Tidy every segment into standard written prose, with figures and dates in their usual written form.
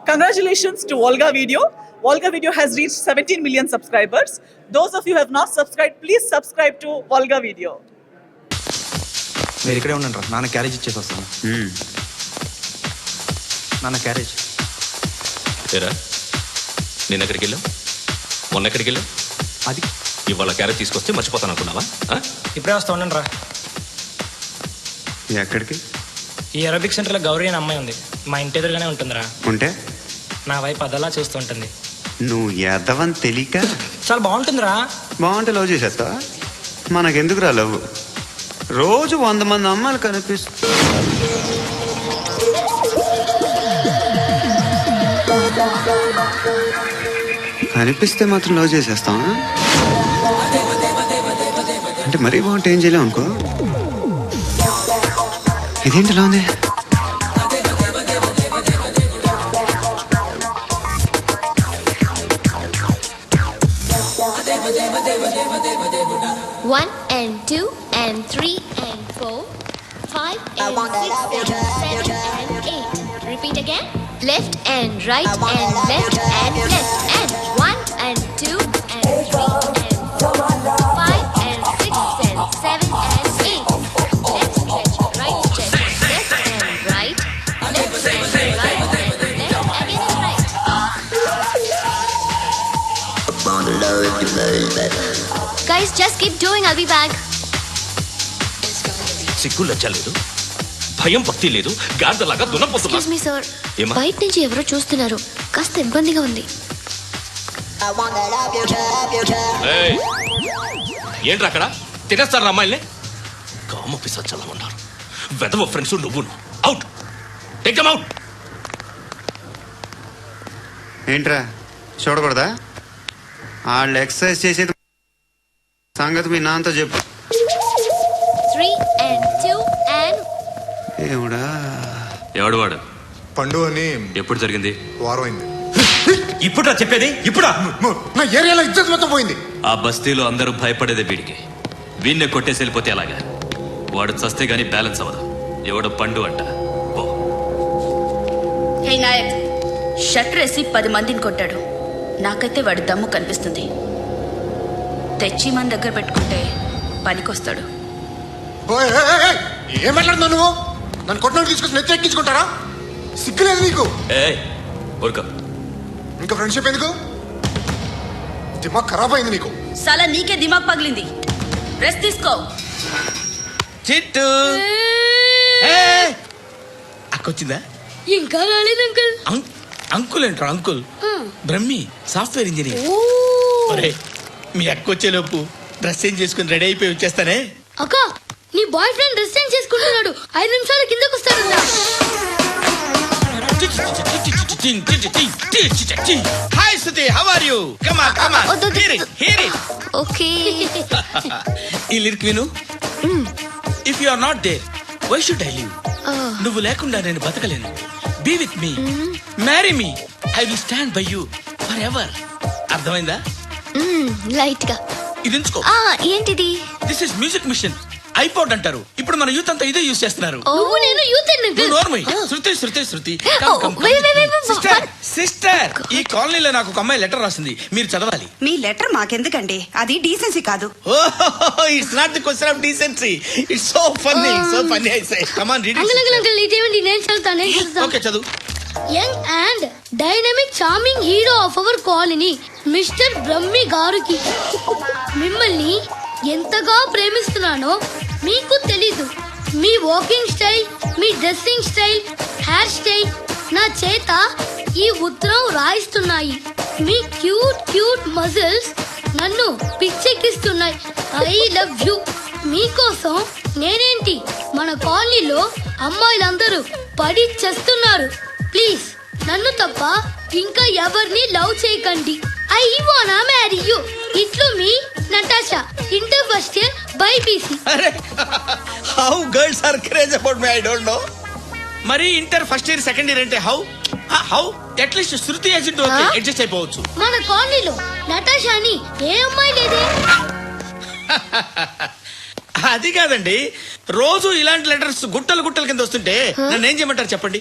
Congratulations to Volga Video. Volga Video has reached 17 million subscribers. Those of you who have not subscribed, please subscribe to Volga Video. మీరు ఇక్కడే ఉండండి రా, నాన్న carriage ఇచ్చేసి వస్తాను. నాన్న క్యారేజ్. ఏరా నేను ఎక్కడికి వెళ్ళావు, మొన్న ఎక్కడికి వెళ్ళావు? అది ఇవాళ క్యారెట్ తీసుకొస్తే మర్చిపోతాను అనుకున్నావా? ఇప్పుడే వస్తా ఉండండి రా. ఎక్కడికి? ఈ అరబిక్ సెంటర్లో గౌరీ అనే అమ్మాయి ఉంది, మా ఇంటి ఎదురుగానే ఉంటుందిరా. ఉంటే నా వైపు అదలా చూస్తూ ఉంటుంది. నువ్వు ఎదవని తెలియక చాలా బాగుంటుందిరా. బాగుంటే లవ్ చేసేస్తావా? మనకెందుకురా లవ్? రోజు 100 మంది అమ్మాయిలు కనిపిస్తే మాత్రం లవ్ చేసేస్తావా? అంటే మరీ బాగుంటే ఏం చేయలేం అనుకో. ఇదేంటి ఇలా ఉంది? One and two and three and four, 5 and 6 and 7 and 8. Repeat again. Left and right and left and left and 1 and 2 and 3 and 4, 5 and 6 and 7 and 8. Left stretch, right stretch, left and right, left and right and left again right. Guys, just keep doing. I'll be back. సిగ్గు లజ్జ లేదు, భయం భక్తి లేదు, గాడిదలాగా దున్నపోతున్నా. Excuse me, sir. ఏమ్మా? బయట నుంచి ఎవరో చూస్తున్నారు, కాస్త ఇబ్బందిగా ఉంది. ఏయ్, ఏంట్రా అక్కడ తినేస్తారా అమ్మాయిల్ని? కామ పిశాచాలా ఉన్నారు. వెదవ ఫ్రెండ్స్ నువ్వు. Out, take them out. ఏంట్రా చూడకూడదా? వాళ్ళు ఎక్సర్సైజ్ చేసేది సంగతి మీ నాన్నతో చెప్పు. 3 and 2 and ఏమిడా? ఎవడు వాడు? పండు అని ఎప్పుడు జరిగింది? వారం అయింది. ఇప్పుడా చెప్పేది? ఇప్పుడా? నా ఏరియాలో ఇజ్జత్ మొత్తం పోయింది. ఆ బస్తీలో అందరూ భయపడేదే వీడికి. వీణ్ణే కొట్టేసి వెళ్ళిపోతే అలాగా? వాడు చస్తే గానీ బ్యాలెన్స్ అవ్వదు. ఎవడో పండు అంట. ఓ హే నాయక్, షట్టర్ వేసి 10 మందిని కొట్టాడు. నాకైతే వాడి దమ్ము కనిపిస్తుంది. తెచ్చి మన దగ్గర పెట్టుకుంటే పనికొస్తాడు. ఓయ్, ఏయ్, ఏయ్, ఏయ్, ఏం మాట్లాడుతున్నావు నువ్వు? నన్ను కొట్టడానికి తీసుకొచ్చి నెత్తి ఎక్కించుకుంటారా? సిగ్గులేదు నీకు? ఏయ్ ఊరుకో. ఇంకా ఫ్రెండ్షిప్ ఎందుకు? దిమాగ్ ఖరాబ్ అయింది నీకు. సలా నీకే దిమాగ్ పగిలింది. రెస్ట్ తీసుకో. చిట్టు అక్కొచ్చిందా? ఇంకా రాలేదు అంకుల్. అంకుల్ ఏంట్రా అంకుల్? Brahmi software engineer. ఒరేయ్, మీ అక్కొచ్చేలోపు డ్రెస్ చేంజ్ చేసుకుని రెడీ అయిపోయి వచ్చేస్తానే. అక్క, నీ బాయ్ ఫ్రెండ్ డ్రెస్ చేంజ్ చేసుకుంటున్నాడు. 5 నిమిషాలు కిందకు వస్తాడంట. Hi Suti, how are you? Come on come on, hear it. Okay. ఈ లిరిక్ విను. If you are not there, why should I live? నువ్వు లేకుండా నేను బతకలేను. Be with me, marry me, I will stand by you forever. అర్థమైందా? Light గా. ఇది ఉంచుకో. ఏంటిది? This is music machine. IPod అంటారు. ఇప్పుడు మన యూత్ అంతా ఇదే యూజ్ చేస్తున్నారు. నువ్వు నేను యూత్ శృతి శృతి శృతి. సిస్టర్, సిస్టర్, ఈ కాలనీలో నాకు ఒక అమ్మాయి లెటర్ రాసింది, మీరు చదవాలి. మీ లెటర్ మాకెందుకండి, అది డీసెన్సీ కాదు. It's not the question of decency, it's so funny, so funny. I say come on read it. ఇదేంటి? నేను చదువుతాను. ఓకే చదువు. Young and dynamic charming hero of our colony mister Brahmi గారికి మిమ్మల్ని ఎంతగా ప్రేమిస్తున్నానో మీకు తెలీదు. మీ వాకింగ్ స్టైల్, మీ డ్రెస్సింగ్ స్టైల్, హెయిర్ స్టైల్ నా చేత ఈ ఉత్తరం రాయిస్తున్నాయి. మీ క్యూట్ క్యూట్ మజిల్స్ నన్ను పిచ్చెక్కిస్తున్నాయి. I love you. మీకోసం నేనేంటి, మన కాలనీలో అమ్మాయిలందరూ పడి చేస్తున్నారు. ప్లీజ్ నన్ను తప్ప ఇంకా ఎవరిని లవ్ చేయకండి. ఐ వానా మ్యారీ యూ. ఇట్లు మీ Natasha, inter first year BiPC. అరే, how girls are craze about me, I don't know. మరి inter first year second year అంటే how? How at least Shruti agent okay, adjust అయిపోవచ్చు. మన కాలనీలో నటాషా అని ఏ అమ్మాయి లేదే. అది కాదండి, రోజు ఇలాంటి లెటర్స్ గుట్టలు గుట్టల కింద వస్తుంటే నన్ను ఏం చేయమంటారు చెప్పండి?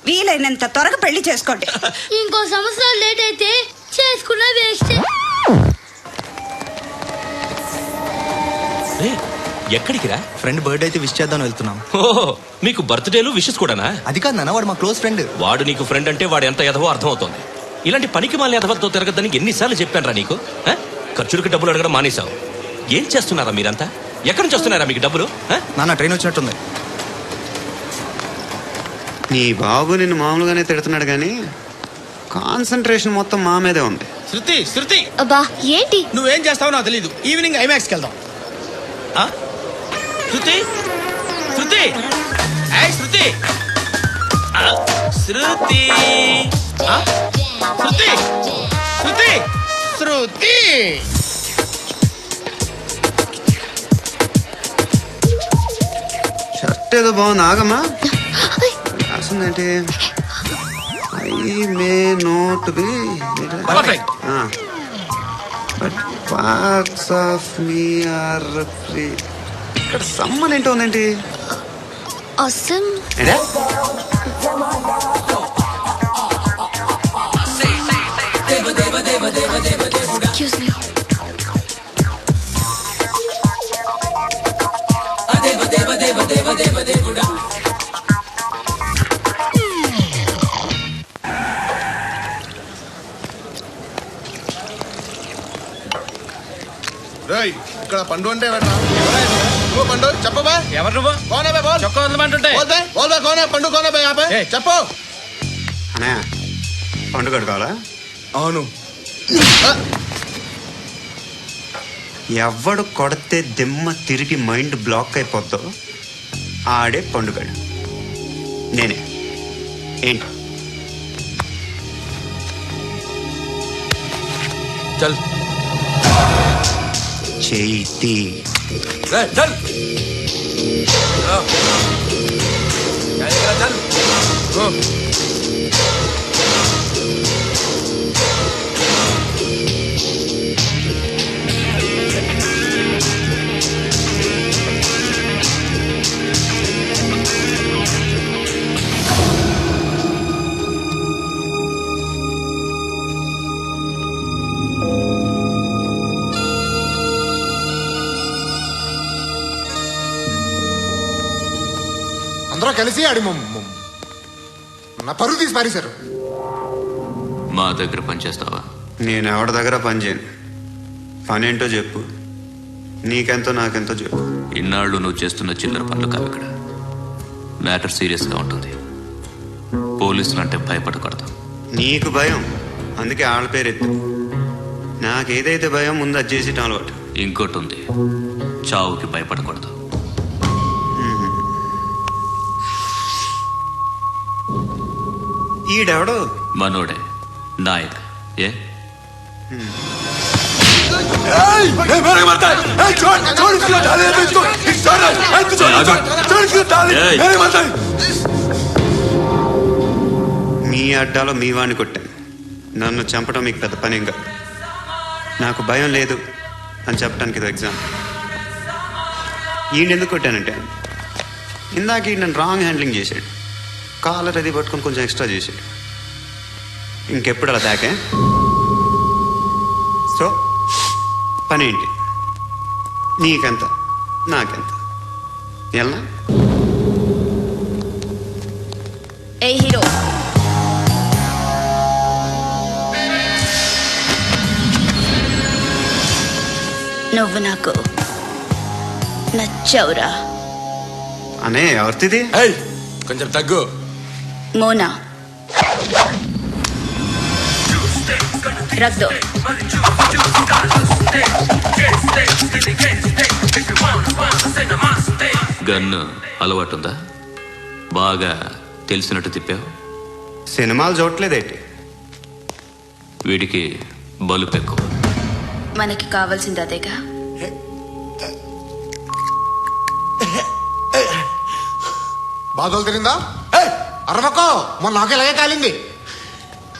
వీలైనంత త్వరగా పెళ్లి చేసుకోండి. ఇంకో సంవత్సరం లేట్ అయితే చేసుకున్న వేస్ట్. ఎక్కడికి రా? ఫ్రెండ్ బర్త్డే అయితే విష్ చేద్దాం వెళ్తున్నాం. ఓహో, మీకు బర్త్డేలు విషెస్ కూడానా? అది కాదు నాన్న, వాడు మా క్లోజ్ ఫ్రెండ్. వాడు నీకు ఫ్రెండ్ అంటే వాడు ఎంత ఎదవో అర్థమవుతోంది. ఇలాంటి పనికి మాలిన ఎదవతో తిరగద్దని ఎన్నిసార్లు చెప్పానురా నీకు? ఖర్చులకి డబ్బులు అడగడం మానేశావు. ఏం చేస్తున్నారా మీరంతా? ఎక్కడి నుంచి వస్తున్నారా మీకు డబ్బులు? నాన్న ట్రైన్ వచ్చినట్టుంది. నీ బాబు నిన్ను మామూలుగానే తిడుతున్నాడు కానీ కాన్సన్ట్రేషన్ మొత్తం మా మీదే ఉంది. శృతి, శృతి, అబ్బా ఏంటి? నువ్వేం చేస్తావో నాకు తెలీదు. ఈవినింగ్ ఐమాక్స్కి వెళ్దాం. శృతి, శృతి, శృతి, శృతి, శృతి, శృతి, శృతి. షర్ట్ ఏదో బాగుంది, ఆగమ్మా. రాసిందేంటి? I may not be Perfect. But parts of me are free. ఇక్కడ సమ్మన్ ఏంటో ఉందేంటి? అసలు ఏంటా? Excuse me. ఇక్కడ పండు అంటే నువ్వు పండు చెప్పబా. ఎవరు నువ్వు? కోనే బే బోల్. చొక్కా వదలమంటుంటే బోల్ బే బోల్ బే కోనే పండు కోనే బే ఆపే ఏయ్. చెప్పు. అనే పండుగ కావాలా? అవును. ఎవడు కొడితే దిమ్మ తిరిగి మైండ్ బ్లాక్ అయిపోద్దో ఆడే పండుగడు. నేనే. ఏంటి? చల్ చేతి చల్. అందరూ కలిసి ఆడి నా పరువు తీసి పారేశారు. మా దగ్గర పనిచేస్తావా? నేను ఎవరి దగ్గర పని చేయను. పని ఏంటో చెప్పు. నీకెంతో నాకెంతో చెప్పు. ఇన్నాళ్ళు నువ్వు చేస్తున్న చిల్లర పనులు కావు ఇక్కడ. మ్యాటర్ సీరియస్గా ఉంటుంది. పోలీసులు అంటే భయపడకూడదు. నీకు భయం, అందుకే ఆళ్ళ పేరు ఎత్తు. నాకేదైతే భయం ముందు అది చేసేటం అలవాటు. ఇంకోటి ఉంది, చావుకి భయపడకూడదు. ఈడెవడు? మనోడే నాయక్. ఏ మీ అడ్డాలో మీ వాణ్ణి కొట్టాను. నన్ను చంపడం మీకు పెద్ద పని కాదు. నాకు భయం లేదు అని చెప్పడానికి ఇది ఎగ్జామ్. ఈయన ఎందుకు కొట్టానంటే ఇందాక ఈయన నన్ను రాంగ్ హ్యాండ్లింగ్ చేశాడు. కాలర్ అది పట్టుకొని కొంచెం ఎక్స్ట్రా చేశాడు. ఇంకెప్పుడు అలా తాకే. సో పని ఏంటి? నీకెంత నాకెంత ఎలా? ఏ హీరో, నువ్వు నాకు నచ్చావురా. అనే ఎవరిది? కొంచెం తగ్గు. మోనా రక్ దో. గన్ను అలవాటుందా? బాగా తెలిసినట్టు తిప్పావు. సినిమాలు చూడట్లేదేంటి? వీడికి బలుపు ఎక్కువ. మనకి కావాల్సింది అదేగా. బాధలు తిరిందా? అరవకో, మొన్న నాకు ఇలాగే కాలింది.